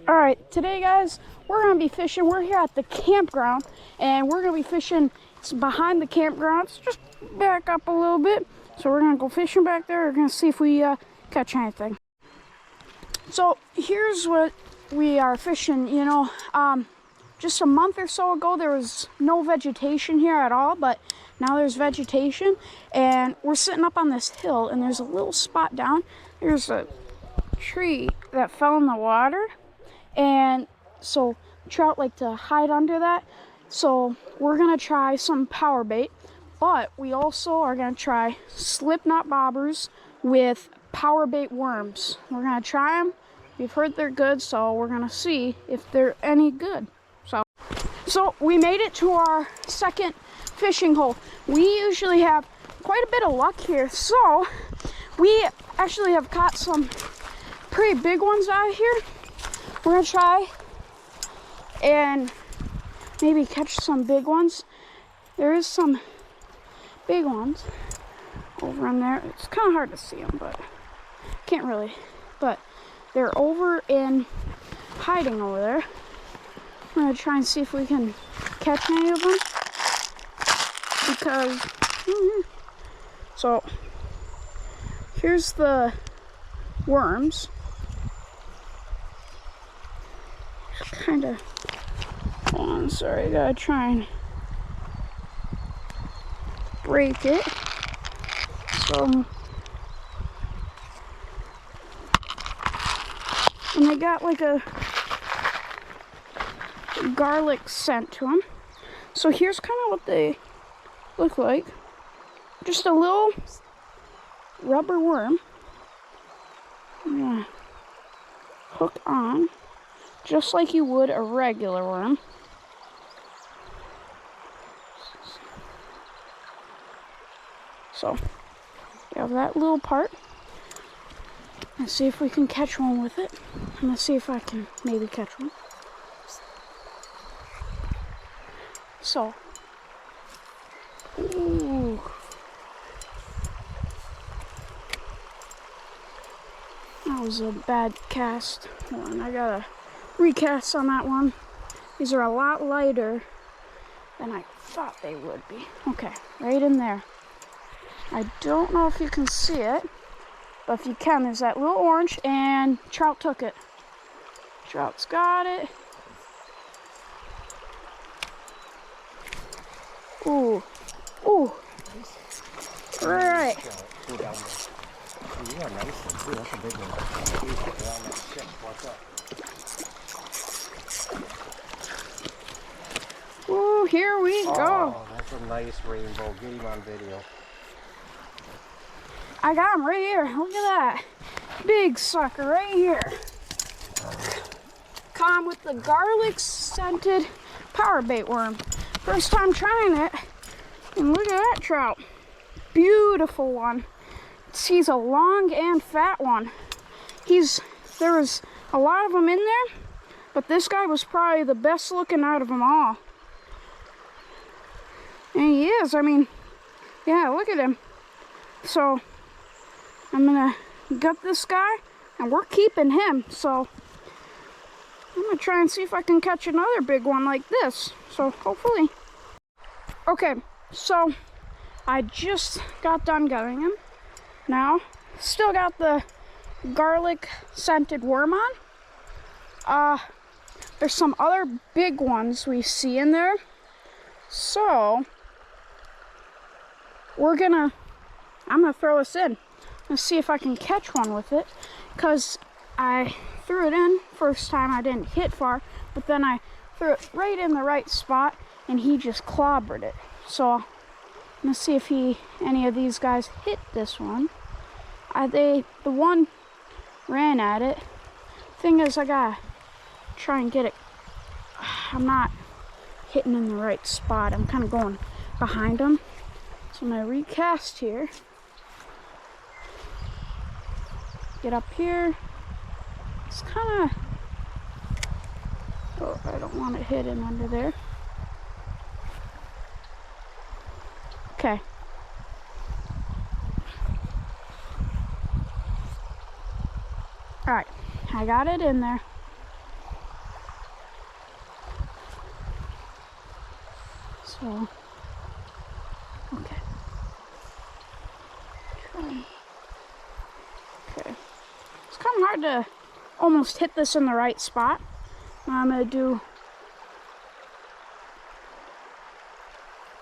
All right, today guys, we're gonna be fishing. We're here at the campground and we're gonna be fishing. It's behind the campground, so just back up a little bit. So we're gonna go fishing back there. We're gonna see if we catch anything. So here's what we are fishing. Just a month or so ago there was no vegetation here at all, but now there's vegetation, and we're sitting up on this hill and there's a little spot down. There's a tree that fell in the water, and so trout like to hide under that. So we're gonna try some power bait, but we also are gonna try slip knot bobbers with power bait worms. We're gonna try them. We've heard they're good, so we're gonna see if they're any good. So we made it to our second fishing hole. We usually have quite a bit of luck here, so we actually have caught some pretty big ones out here. We're gonna try and maybe catch some big ones. There is some big ones over in there. It's kind of hard to see them, but can't really. But they're over in hiding over there. I'm gonna try and see if we can catch any of them, because so here's the worms. Kind of, hold on, sorry, I gotta try and break it. So, and they got like a garlic scent to them. So here's kind of what they look like. Just a little rubber worm. I'm gonna hook on just like you would a regular worm. So we have that little part. Let's see if we can catch one with it. I'm gonna see if I can maybe catch one. So, ooh. That was a bad cast. Hold on, I gotta recast on that one. These are a lot lighter than I thought they would be. Okay, right in there. I don't know if you can see it, but if you can, there's that little orange, and trout took it. Trout's got it. Ooh, ooh. All right. Ooh, here we go. Oh, that's a nice rainbow. Get him on video. I got him right here. Look at that. Big sucker right here. Caught him with the garlic scented power bait worm. First time trying it, and look at that trout. Beautiful one. He's a long and fat one. There was a lot of them in there, but this guy was probably the best looking out of them all. And he is, I mean, yeah, look at him. So I'm gonna gut this guy, and we're keeping him. So I'm gonna try and see if I can catch another big one like this. So hopefully. Okay, so I just got done gutting him. Now, still got the garlic scented worm on. There's some other big ones we see in there. So I'm gonna throw this in. Let's see if I can catch one with it, because I threw it in first time. I didn't hit far, but then I threw it right in the right spot and he just clobbered it. So I'm gonna see if any of these guys hit this one. The one ran at it. Thing is, I gotta try and get it. I'm not hitting in the right spot. I'm kind of going behind them. So I'm gonna recast here. Get up here. It's kind of, oh, I don't want it hidden under there. Okay. All right, I got it in there. So, okay. Okay. It's kind of hard to almost hit this in the right spot. Now I'm going to do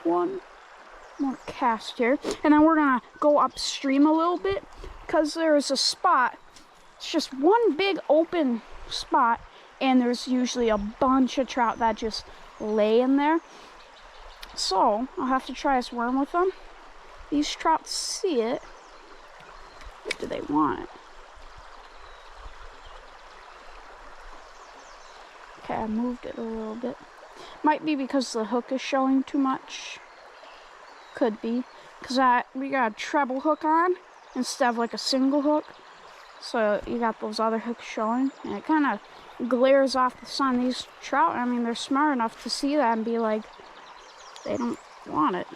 one more cast here, and then we're going to go upstream a little bit because there's a spot. It's just one big open spot, and there's usually a bunch of trout that just lay in there. So I'll have to try this worm with them. These trout see it. What do they want? Okay, I moved it a little bit. Might be because the hook is showing too much. Could be. Because we got a treble hook on instead of like a single hook. So you got those other hooks showing. And it kind of glares off the sun. These trout, I mean, they're smart enough to see that and be like, they don't want it.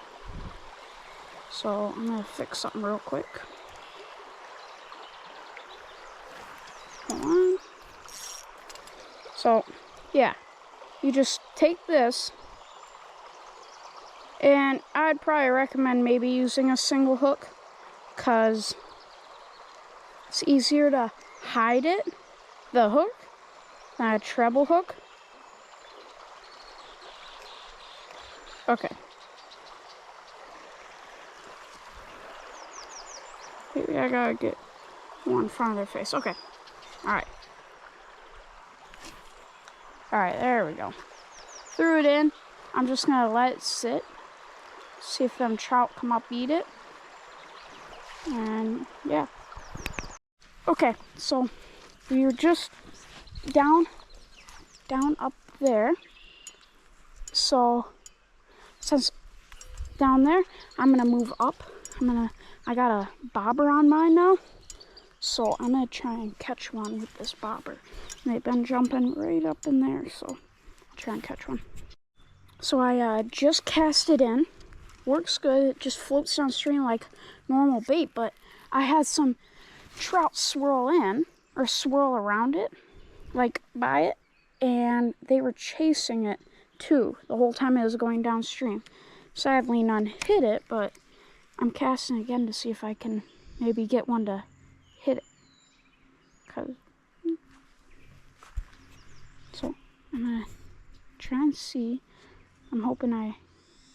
So I'm going to fix something real quick. Hold on. So, yeah. You just take this, and I'd probably recommend maybe using a single hook, because it's easier to hide it, the hook, than a treble hook. Okay. Maybe I gotta get one in front of their face. Okay. Alright. Alright, there we go. Threw it in. I'm just gonna let it sit. See if them trout come up, eat it. And yeah. Okay, so we were just down up there. So since down there, I'm gonna move up. I got a bobber on mine now. So I'm gonna try and catch one with this bobber. And they've been jumping right up in there, so I'll try and catch one. So I just cast it in. Works good. It just floats downstream like normal bait, but I had some trout swirl in, or swirl around it, like by it, and they were chasing it too the whole time it was going downstream. Sadly, none hit it, but I'm casting again to see if I can maybe get one to hit it. So I'm gonna try and see. I'm hoping I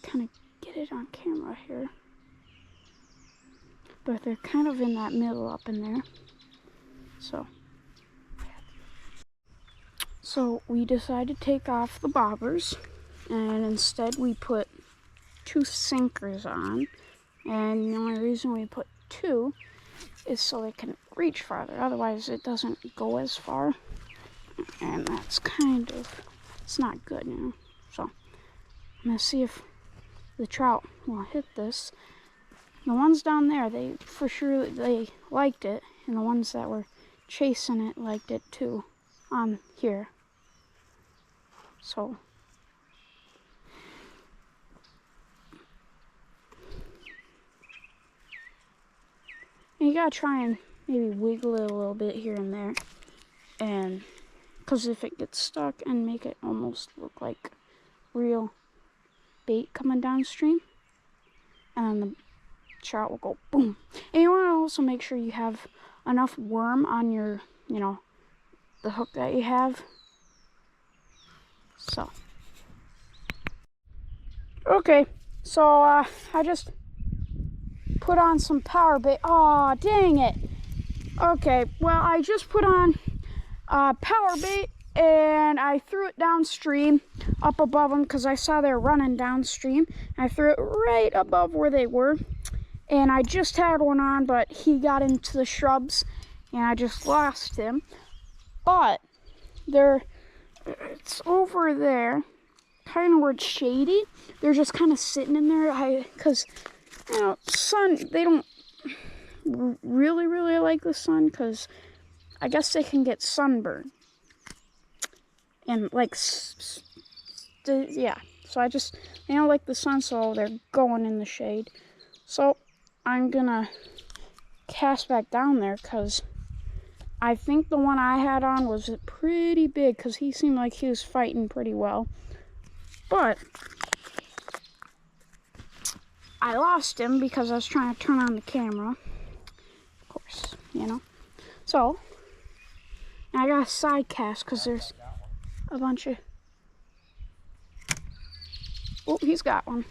kind of get it on camera here. But they're kind of in that middle up in there. So we decided to take off the bobbers, and instead we put 2 sinkers on. And the only reason we put 2 is so they can reach farther. Otherwise it doesn't go as far. And that's kind of, it's not good now. So I'm gonna see if the trout will hit this. The ones down there, they for sure they liked it, and the ones that were chasing it liked it too on here. So and you gotta try and maybe wiggle it a little bit here and there, and because if it gets stuck, and make it almost look like real bait coming downstream, and then the trout will go boom. And you want to also make sure you have enough worm on your, the hook that you have. So okay, so I just put on some power bait. Oh, dang it. Okay, well, I just put on power bait, and I threw it downstream up above them because I saw they're running downstream. I threw it right above where they were, and I just had one on, but he got into the shrubs and I just lost him. But it's over there, kind of where it's shady. They're just kind of sitting in there because sun, they don't really like the sun, because I guess they can get sunburned. And like, yeah. So they don't like the sun, so they're going in the shade. So I'm gonna cast back down there, because I think the one I had on was pretty big, because he seemed like he was fighting pretty well. But I lost him because I was trying to turn on the camera. Of course, you know. So, I got a side cast because there's a bunch of... Oh, he's got one.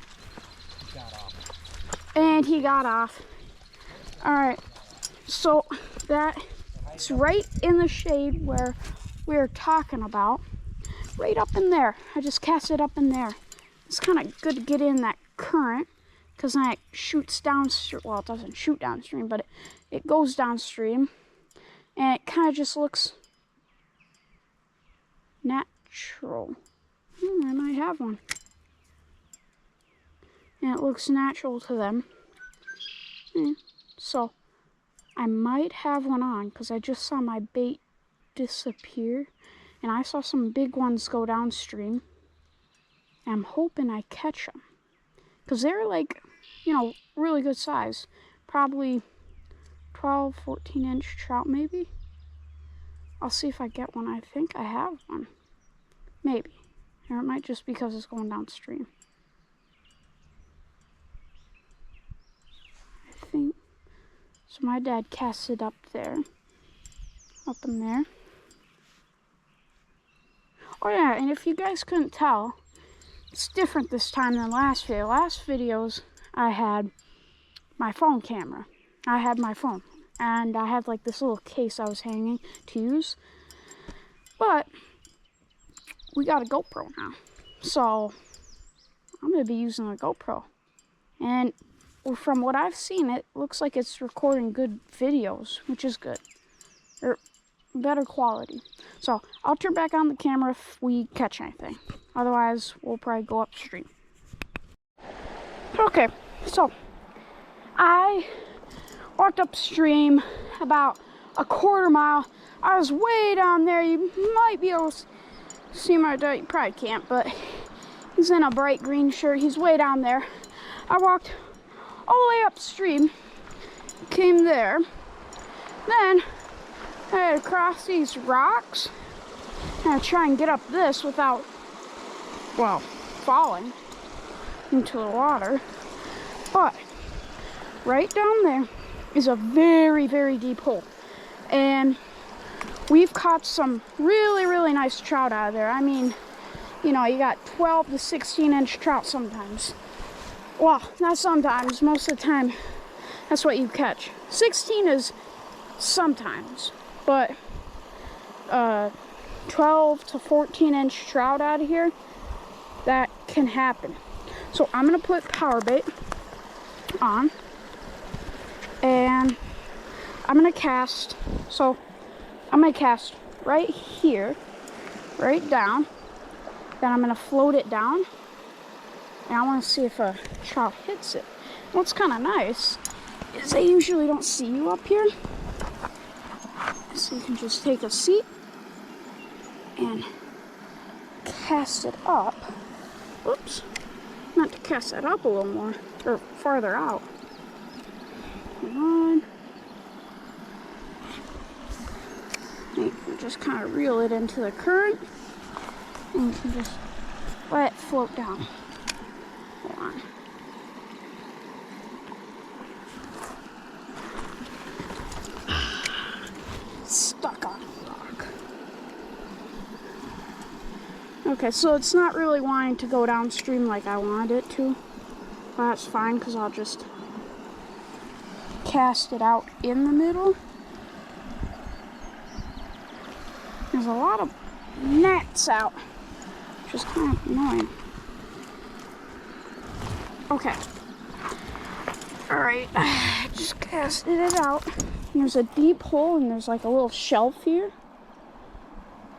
And he got off. Alright, so that's right in the shade where we were talking about. Right up in there. I just cast it up in there. It's kind of good to get in that current because then it shoots downstream. Well, it doesn't shoot downstream, but it goes downstream. And it kind of just looks natural. I might have one. And it looks natural to them. So, I might have one on because I just saw my bait disappear. And I saw some big ones go downstream. And I'm hoping I catch them. Because they're like, you know, really good size. Probably 12, 14-inch trout maybe. I'll see if I get one. I think I have one. Maybe. Or it might just be because it's going downstream. I think. So my dad cast it up there. Up in there. Oh yeah, and if you guys couldn't tell, it's different this time than last video. Last videos, I had my phone camera. I had my phone. And I had like this little case I was hanging to use. But we got a GoPro now. So I'm going to be using a GoPro. And from what I've seen, it looks like it's recording good videos, which is good. Or better quality. So I'll turn back on the camera if we catch anything. Otherwise, we'll probably go upstream. Okay, so I walked upstream about a quarter mile. I was way down there. You might be able to see my dad. You probably can't, but he's in a bright green shirt. He's way down there. I walked all the way upstream, came there. Then I had to cross these rocks and try and get up this without, well, falling into the water. But right down there is a very, very deep hole. And we've caught some really, really nice trout out of there. I mean, you know, you got 12 to 16-inch trout sometimes. Well, not sometimes. Most of the time, that's what you catch. 16 is sometimes. But 12 to 14-inch trout out of here, that can happen. So I'm going to put power bait on. And I'm going to cast. So I'm going to cast right here, right down. Then I'm going to float it down. And I want to see if a trout hits it. What's kind of nice is they usually don't see you up here. So you can just take a seat and cast it up. Oops. Meant to cast that up a little more, or farther out. Come on. You can just kind of reel it into the current. And you can just let it float down. Hold on. Stuck on a rock. Okay, so it's not really wanting to go downstream like I wanted it to. But that's fine because I'll just cast it out in the middle. There's a lot of gnats out, which is kind of annoying. Okay. Alright, just casted it out. There's a deep hole and there's like a little shelf here.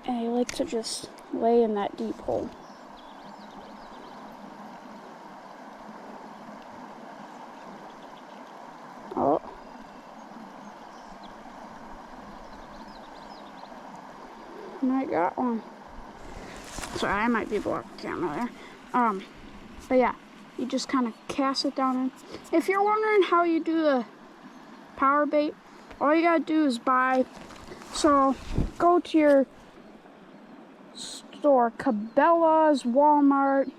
And I like to just lay in that deep hole. Oh. And I got one. Sorry, I might be blocking the camera there. But yeah, you just kind of cast it down in. If you're wondering how you do the power bait, all you gotta do is buy. So go to your store, Cabela's, Walmart.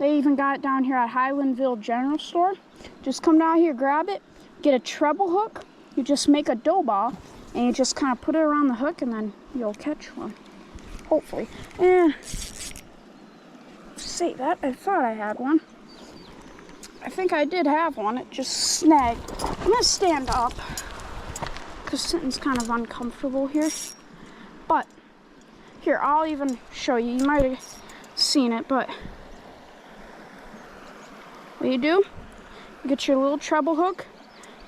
They even got it down here at Highlandville General Store. Just come down here, grab it, get a treble hook. You just make a dough ball, and you just kind of put it around the hook, and then you'll catch one. Hopefully. And say that, I thought I had one. I think I did have one. It just snagged. I'm gonna stand up because sitting's kind of uncomfortable here. But here, I'll even show you. You might have seen it, but what you do, you get your little treble hook,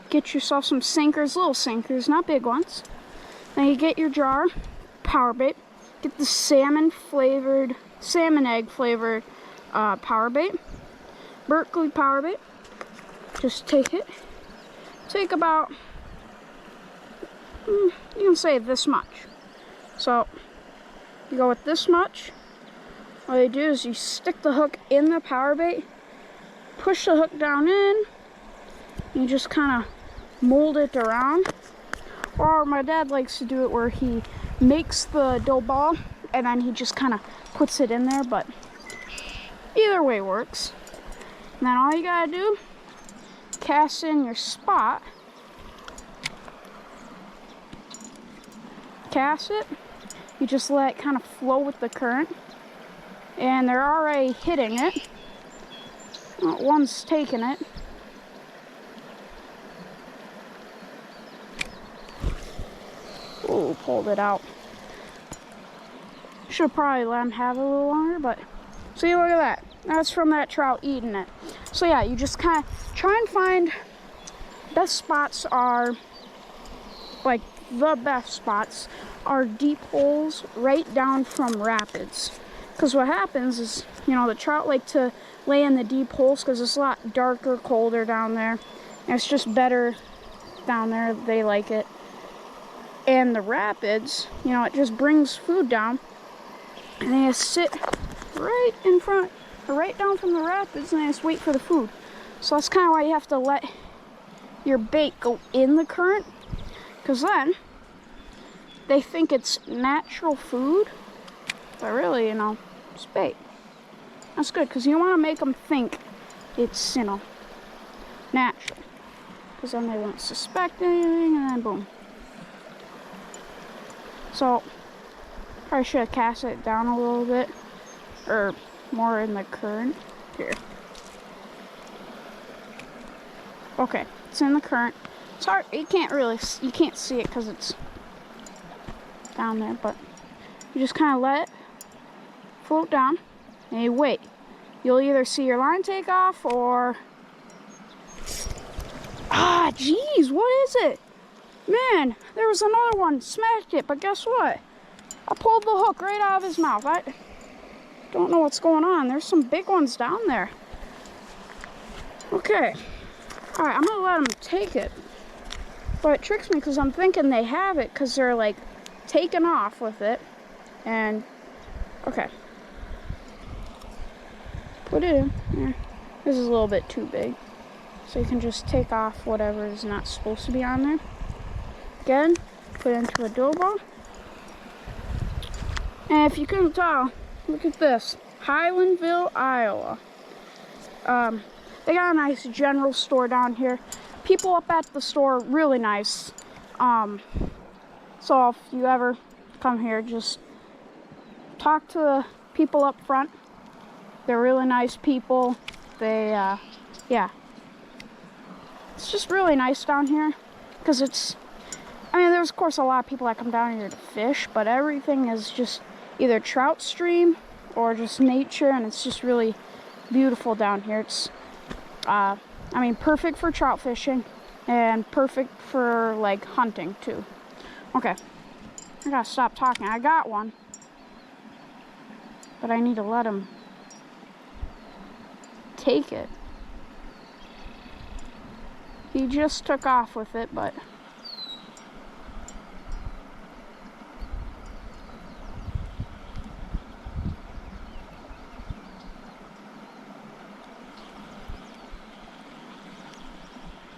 get yourself some sinkers, little sinkers, not big ones. Then you get your jar, power bait, get the salmon egg flavored power bait, Berkeley power bait. Just take it. Take about, you can say this much. So you go with this much. All you do is you stick the hook in the power bait, push the hook down in, and you just kind of mold it around. Or my dad likes to do it where he makes the dough ball and then he just kind of puts it in there, but either way works. And then all you gotta do, cast in your spot, cast it, you just let it kind of flow with the current, and they're already hitting it. One's taking it. Ooh, pulled it out. Should probably let him have it a little longer, but see, look at that. That's from that trout eating it. So yeah, you just kind of try and find best spots are, like the best spots are deep holes right down from rapids. Because what happens is, you know, the trout like to lay in the deep holes because it's a lot darker, colder down there. And it's just better down there. They like it. And the rapids, you know, it just brings food down. And they just sit right in front, or right down from the rapids, and they just wait for the food. So that's kind of why you have to let your bait go in the current. Because then, they think it's natural food. But really, you know, it's bait. That's good, because you want to make them think it's, you know, natural. Because then they won't suspect anything, and then boom. So, probably should have cast it down a little bit, or more in the current. Here. Okay, it's in the current. It's hard, you can't see it because it's down there, but you just kind of let it float down, and you wait. You'll either see your line take off, or... Ah, geez, what is it? Man, there was another one, smacked it, but guess what? I pulled the hook right out of his mouth. I don't know what's going on. There's some big ones down there. Okay. Alright, I'm going to let them take it. But it tricks me because I'm thinking they have it because they're like taking off with it. And, okay. Put it in. Yeah. This is a little bit too big. So you can just take off whatever is not supposed to be on there. Again, put it into a dough ball. And if you couldn't tell, look at this. Highlandville, Iowa. They got a nice general store down here. People up at the store, really nice. So if you ever come here, just talk to the people up front. They're really nice people. They, yeah. It's just really nice down here. Because it's... I mean, there's of course a lot of people that come down here to fish, but everything is just either trout stream or just nature, and it's just really beautiful down here. It's, I mean, perfect for trout fishing and perfect for like hunting too. Okay, I gotta stop talking. I got one, but I need to let him take it. He just took off with it, but...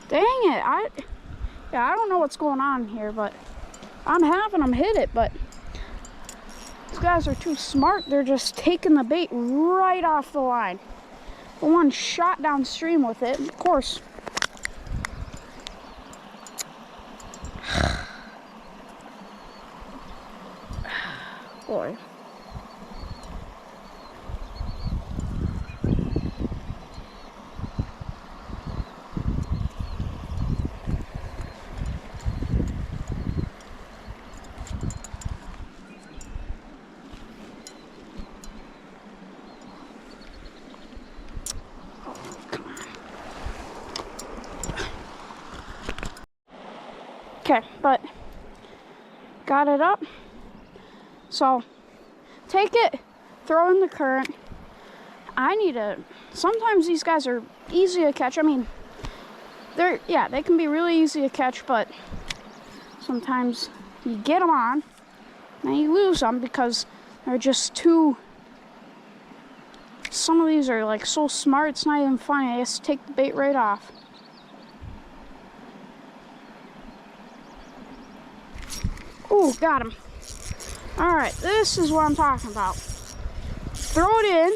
Dang it, I don't know what's going on here, but I'm having them hit it, but these guys are too smart. They're just taking the bait right off the line. the one shot downstream with it. Of course. Boy. Okay, but got it up. So take it, throw in the current. Sometimes these guys are easy to catch. I mean, they can be really easy to catch, but sometimes you get them on and you lose them because they're just too, some of these are like so smart, it's not even funny. I just take the bait right off. Ooh, got him. All right, this is what I'm talking about. Throw it in.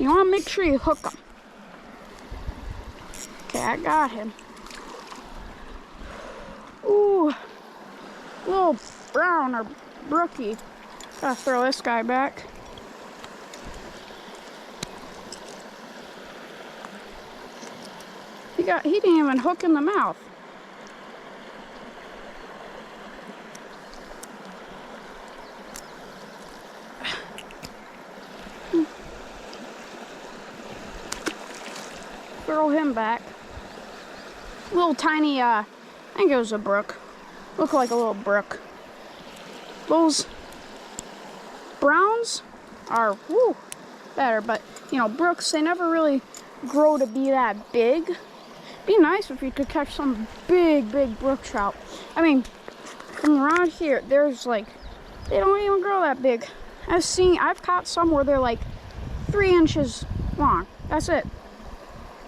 You want to make sure you hook them. Okay, I got him. Ooh, little brown or brookie. Gotta throw this guy back. He didn't even hook in the mouth. Throw him back. Little tiny, I think it was a brook. Looked like a little brook. Those browns are better, but you know, brooks, they never really grow to be that big. Be nice if you could catch some big brook trout. I mean, from around here, there's like, they don't even grow that big. I've caught some where they're like 3 inches long. That's it.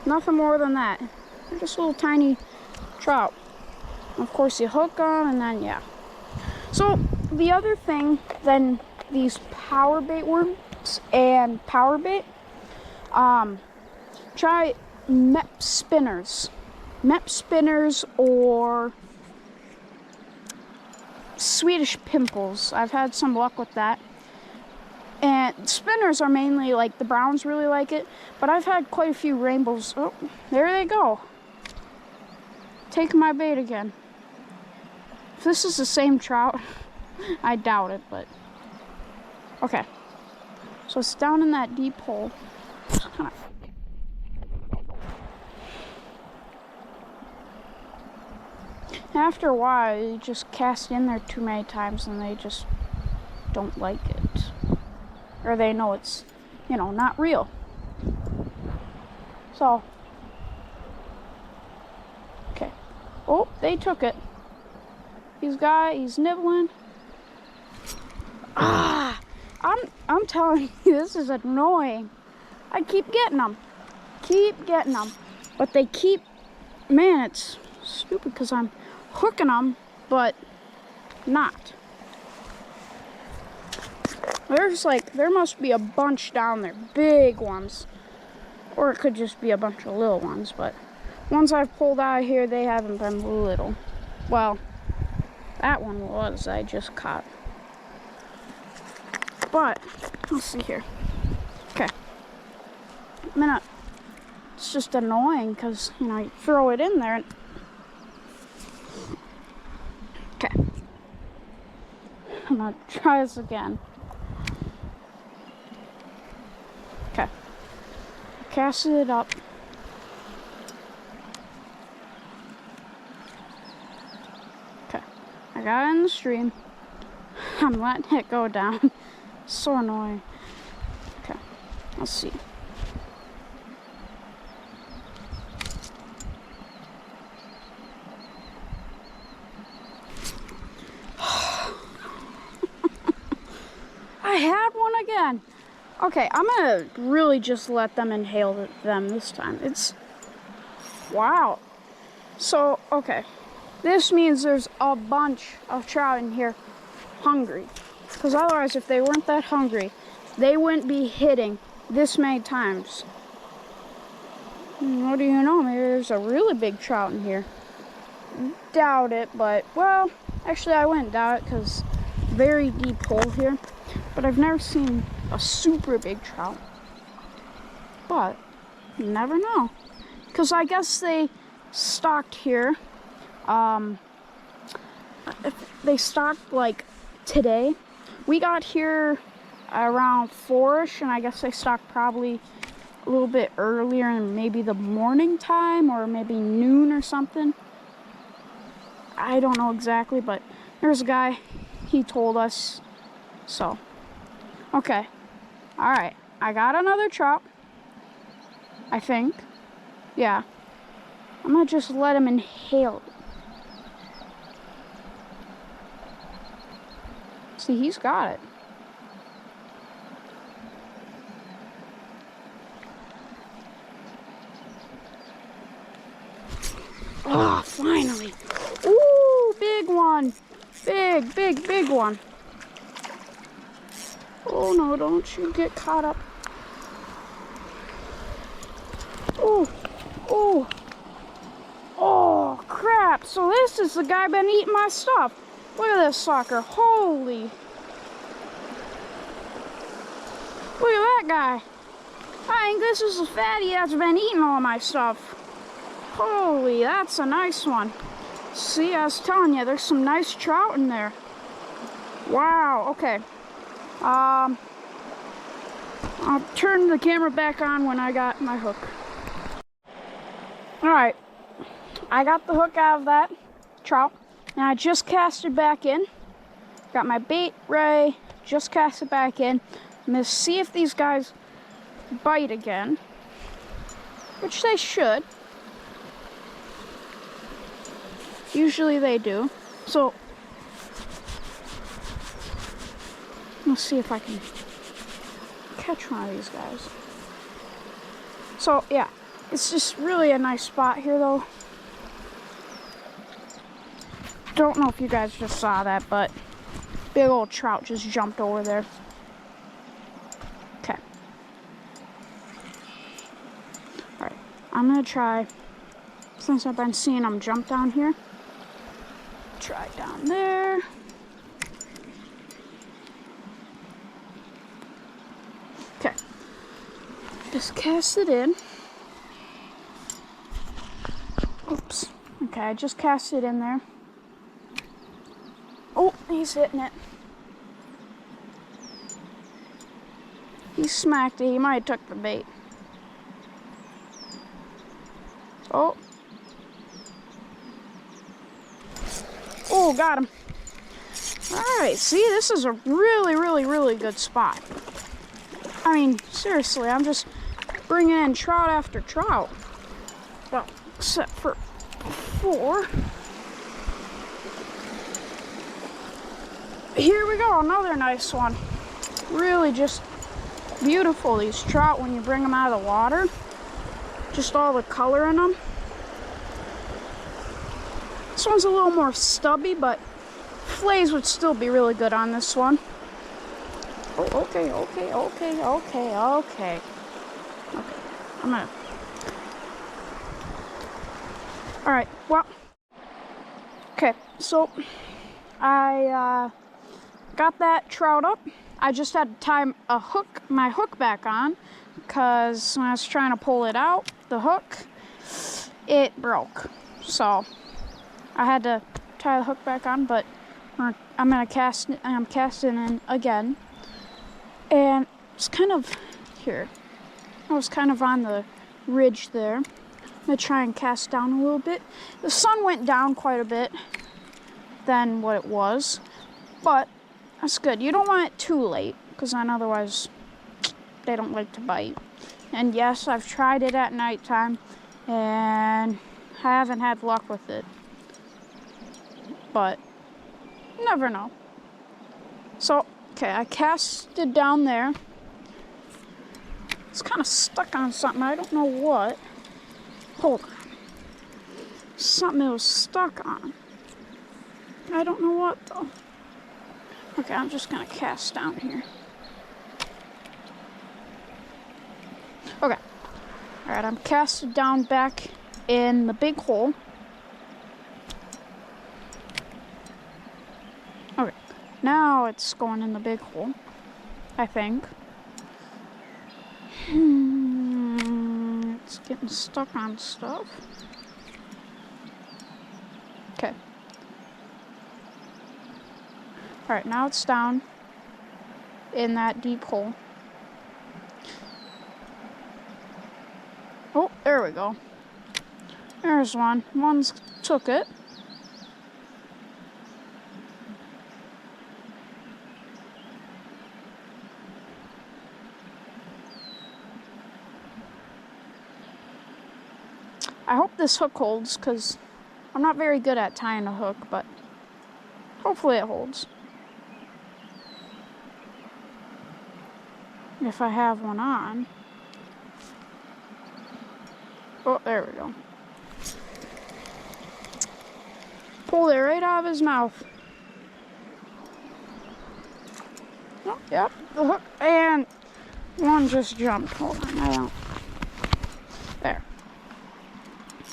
Nothing more than that. They're just little tiny trout. Of course, you hook them, and then yeah. So the other thing than these power bait worms and power bait, try mep spinners or Swedish pimples. I've had some luck with that. And spinners are mainly like the browns really like it, but I've had quite a few rainbows. Oh, there they go. Taking my bait again. If this is the same trout, I doubt it, but okay. So it's down in that deep hole. Just kind of. After a while, you just cast in there too many times and they just don't like it. Or they know it's, you know, not real. So, okay. Oh, they took it. He's nibbling. Ah, I'm telling you, this is annoying. I keep getting them. But they keep, man, it's stupid because I'm hooking them, but not. There must be a bunch down there, big ones. Or it could just be a bunch of little ones, but ones I've pulled out of here, they haven't been little. Well, that one was, I just caught. But, let's see here. Okay. It's just annoying because, you know, you throw it in there and... Okay. I'm gonna try this again. Okay. Casted it up. Okay. I got it in the stream. I'm letting it go down. So annoying. Okay. Let's see. I had one again. Okay, I'm gonna really just let them inhale them this time. Wow. So, okay. This means there's a bunch of trout in here hungry. Because otherwise, if they weren't that hungry, they wouldn't be hitting this many times. What do you know? Maybe there's a really big trout in here. Doubt it, but, well, actually I wouldn't doubt it because very deep hole here. But I've never seen a super big trout. But you never know. Because I guess they stocked here. They stocked like today. We got here around 4-ish, and I guess they stocked probably a little bit earlier in maybe the morning time or maybe noon or something. I don't know exactly, but there's a guy, he told us. So, okay. All right, I got another trout, I think. Yeah. I'm gonna just let him inhale it. See, he's got it. Oh, finally. Ooh, big one. Big one. Oh no, don't you get caught up. Ooh, ooh. Oh, crap. So this is the guy been eating my stuff. Look at this sucker. Holy. Look at that guy. I think this is the fatty that's been eating all my stuff. Holy, that's a nice one. See, I was telling you, there's some nice trout in there. Wow, okay. I'll turn the camera back on when I got my hook. Alright, I got the hook out of that trout, and I just cast it back in. Got my bait ready, just cast it back in. I'm gonna see if these guys bite again, which they should. Usually they do. So, let's see if I can catch one of these guys. So, yeah, it's just really a nice spot here, though. Don't know if you guys just saw that, but big old trout just jumped over there. Okay. Alright, I'm gonna try, since I've been seeing them jump down here, try down there. Okay. Just cast it in. Oops. Okay, I just cast it in there. Oh, he's hitting it. He smacked it. He might have took the bait. Oh. Oh, got him. Alright, see, this is a really good spot. I mean, seriously, I'm just bringing in trout after trout. Well, except for 4. Here we go, another nice one. Really just beautiful, these trout, when you bring them out of the water. Just all the color in them. This one's a little more stubby, but fillets would still be really good on this one. Oh, okay. Okay, I'm gonna... Alright, well... Okay, so... I, got that trout up. I just had to tie my hook back on, because when I was trying to pull it out, the hook, it broke. So... I had to tie the hook back on, but I'm casting in again. And it's kind of here. I was kind of on the ridge there. I'm gonna try and cast down a little bit. The sun went down quite a bit than what it was, but that's good. You don't want it too late, because then otherwise they don't like to bite. And yes, I've tried it at nighttime, and I haven't had luck with it. But you never know. So, okay, I cast it down there. It's kind of stuck on something. I don't know what. Hold on. Something it was stuck on. I don't know what, though. Okay, I'm just going to cast down here. Alright, I'm casted down back in the big hole. Okay, now it's going in the big hole, I think. It's getting stuck on stuff. Okay. Alright, now it's down in that deep hole. Oh, there we go. There's one. One's took it. I hope this hook holds, because I'm not very good at tying a hook, but hopefully it holds. If I have one on. Oh, there we go. Pulled it right out of his mouth. Oh, yep, the hook, and one just jumped. Hold on, I don't. There.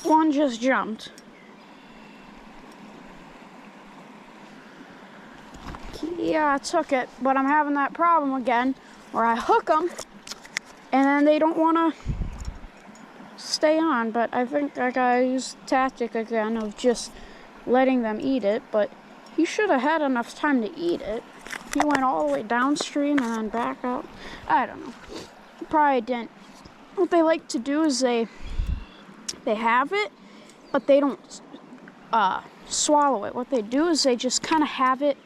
One just jumped. Yeah, I took it, but I'm having that problem again where I hook them and then they don't want to stay on. But I think I gotta use the tactic again of just letting them eat it. But he should have had enough time to eat it. He went all the way downstream and then back out. I don't know. He probably didn't. What they like to do is they have it, but they don't swallow it. What they do is they just kind of have it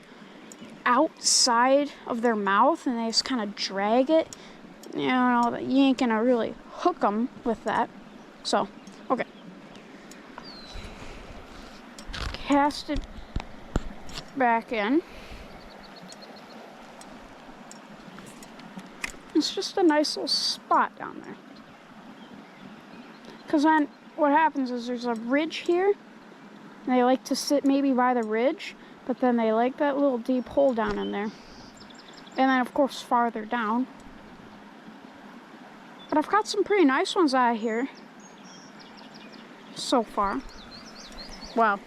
outside of their mouth and they just kind of drag it. You know, you ain't gonna really hook them with that. So, okay. Cast it back in. It's just a nice little spot down there. Because then what happens is there's a ridge here. And they like to sit maybe by the ridge, but then they like that little deep hole down in there. And then, of course, farther down. But I've got some pretty nice ones out of here so far. Well,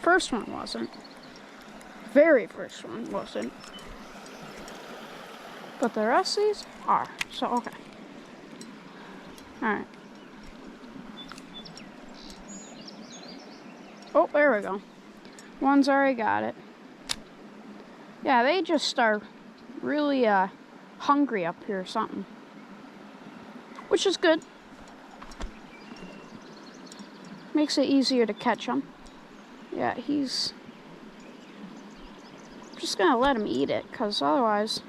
first one wasn't. Very first one wasn't. But the rest of these are. So, okay. Alright. Oh, there we go. One's already got it. Yeah, they just are really hungry up here or something. Which is good. Makes it easier to catch them. Yeah, he's... I'm just gonna let him eat it, because otherwise...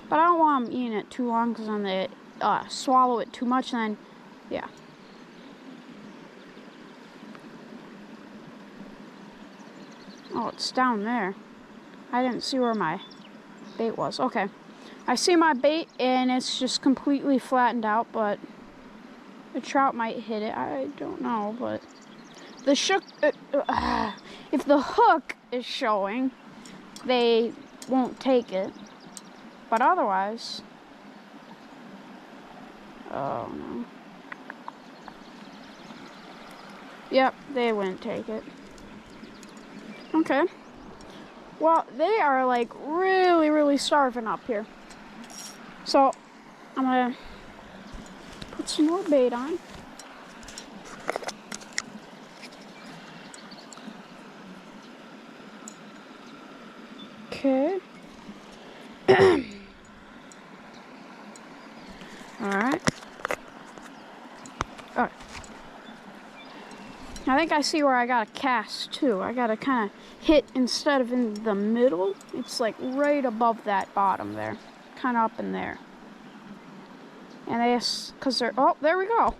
But I don't want them eating it too long, because then they swallow it too much, and then... Yeah. Oh, it's down there. I didn't see where my bait was. Okay. I see my bait, and it's just completely flattened out, but the trout might hit it. I don't know, but... if the hook is showing, they won't take it. But otherwise... Oh, no. Yep, they wouldn't take it. Okay. Well, they are like really, really starving up here. So, I'm gonna put some more bait on. Okay. Alright. Alright. I think I see where I gotta cast too. I gotta kind of hit instead of in the middle. It's like right above that bottom there. Kind of up in there. And they just, because they're, oh, there we go.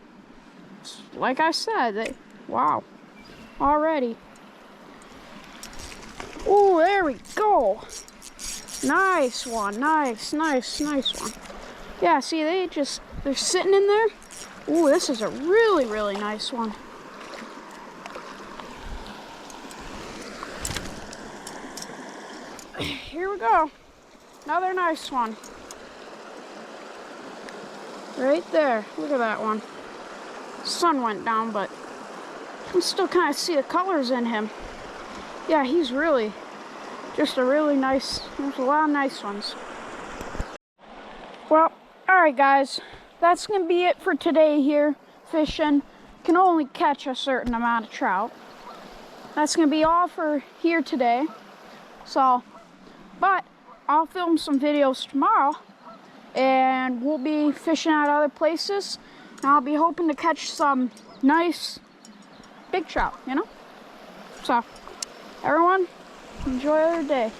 Like I said, they, wow. Already. Oh, there we go. Nice one. Nice, nice, nice one. Yeah, see, they're sitting in there. Ooh, this is a really, really nice one. Here we go. Another nice one. Right there. Look at that one. sun went down, but you can still kind of see the colors in him. Yeah, he's really just a really nice, there's a lot of nice ones. Well, alright guys, that's going to be it for today here fishing. Can only catch a certain amount of trout. That's going to be all for here today. So, but I'll film some videos tomorrow and we'll be fishing at other places. And I'll be hoping to catch some nice big trout, you know? So, everyone, enjoy your day.